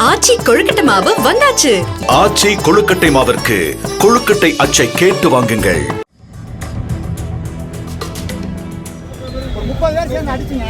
ஆச்சி கொழுக்கட்டை மாவு வந்தாச்சு. ஆச்சி கொழுக்கட்டை மாவிற்கு கொழுக்கட்டை அச்சை கேட்டு வாங்குங்கள். 30 பேர் சேர்ந்து அடிச்சுங்க.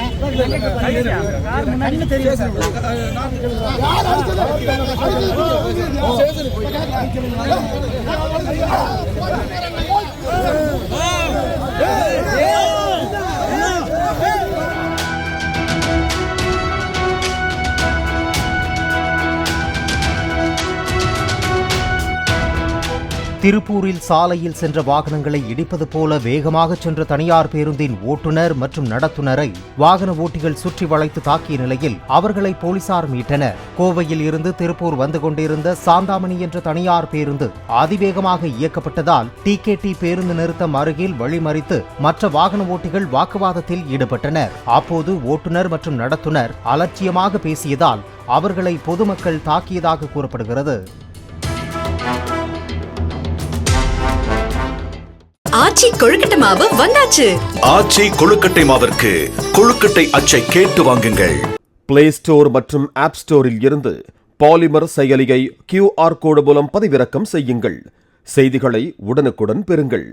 திருப்பூரில் சாலையில் சென்ற வாகனங்களை இடிப்பது போல வேகமாக சென்ற தனியார் பேருந்தின் ஓட்டுநர் மற்றும் நடத்துனரை வாகன ஓட்டிகள் சுற்றி வளைத்து தாக்கிய நிலையில் அவர்களை போலீசார் மீட்டனர். கோவையில் இருந்து திருப்பூர் வந்து கொண்டிருந்த சாந்தாமணி என்ற தனியார் பேருந்து அதிவேகமாக இயக்கப்பட்டதால் டிகேடி பேருந்து நிறுத்தம் அருகில் வழிமறித்து மற்ற வாகன ஓட்டிகள் வாக்குவாதத்தில் ஈடுபட்டனர். அப்போது ஓட்டுநர் மற்றும் நடத்துனர் அலட்சியமாக பேசியதால் அவர்களை பொதுமக்கள் தாக்கியதாக கூறப்படுகிறது. ஆச்சி கொழுக்கட்டை மாவு வந்தாச்சு. ஆச்சி கொழுக்கட்டை மாவிற்கு கொழுக்கட்டை அச்சை கேட்டு வாங்குங்கள். பிளே ஸ்டோர் மற்றும் ஆப் ஸ்டோரில் இருந்து பாலிமர் செயலியை QR கோடு மூலம் பதிவிறக்கம் செய்யுங்கள். செய்திகளை உடனுக்குடன் பெறுங்கள்.